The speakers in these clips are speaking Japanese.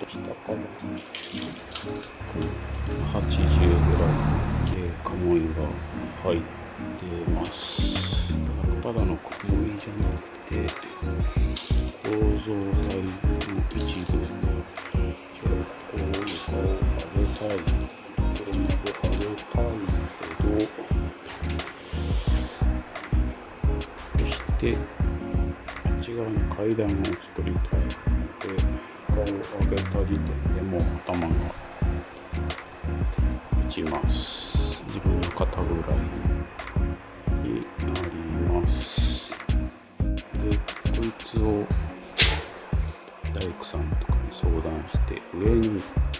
と下から80ぐらいで鴨居が入ってます。ただの鴨居じゃなくて構造体の一部、ここを上げたいところまで上げたいけど、そしてあっち側に階段を作りたいので、床を上げた時点でもう頭が打ちます。自分の肩ぐらいになります。で、こいつを大工さんとかに相談して上に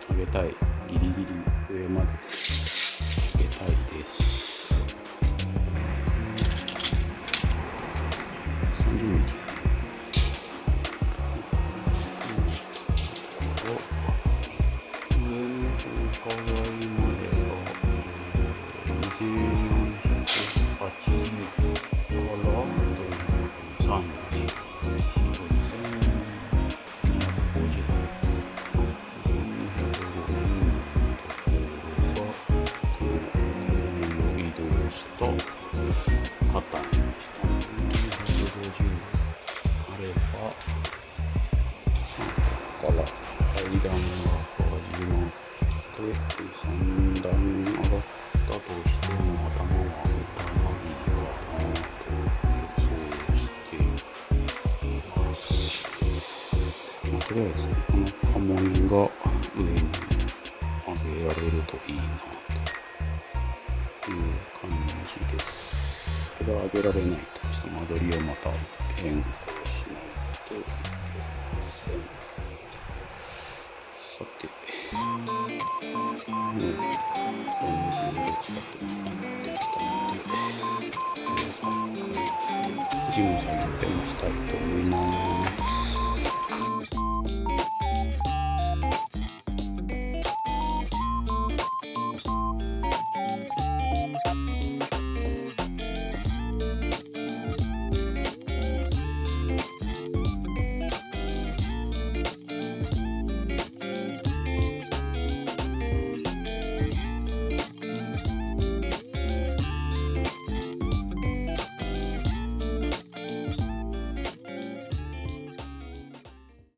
上げたい、ギリギリ上まで上げたいです。30日上の床材までは2480から303段上がったとしても頭は打たないかなと予想しています。とりあえずこの家紋が上に上げられるといいなという感じです。これは上げられないとちょっと間取りをまた変更しないといけません。さて、もう40近くになってきたので、事務作業でもしたいと思います。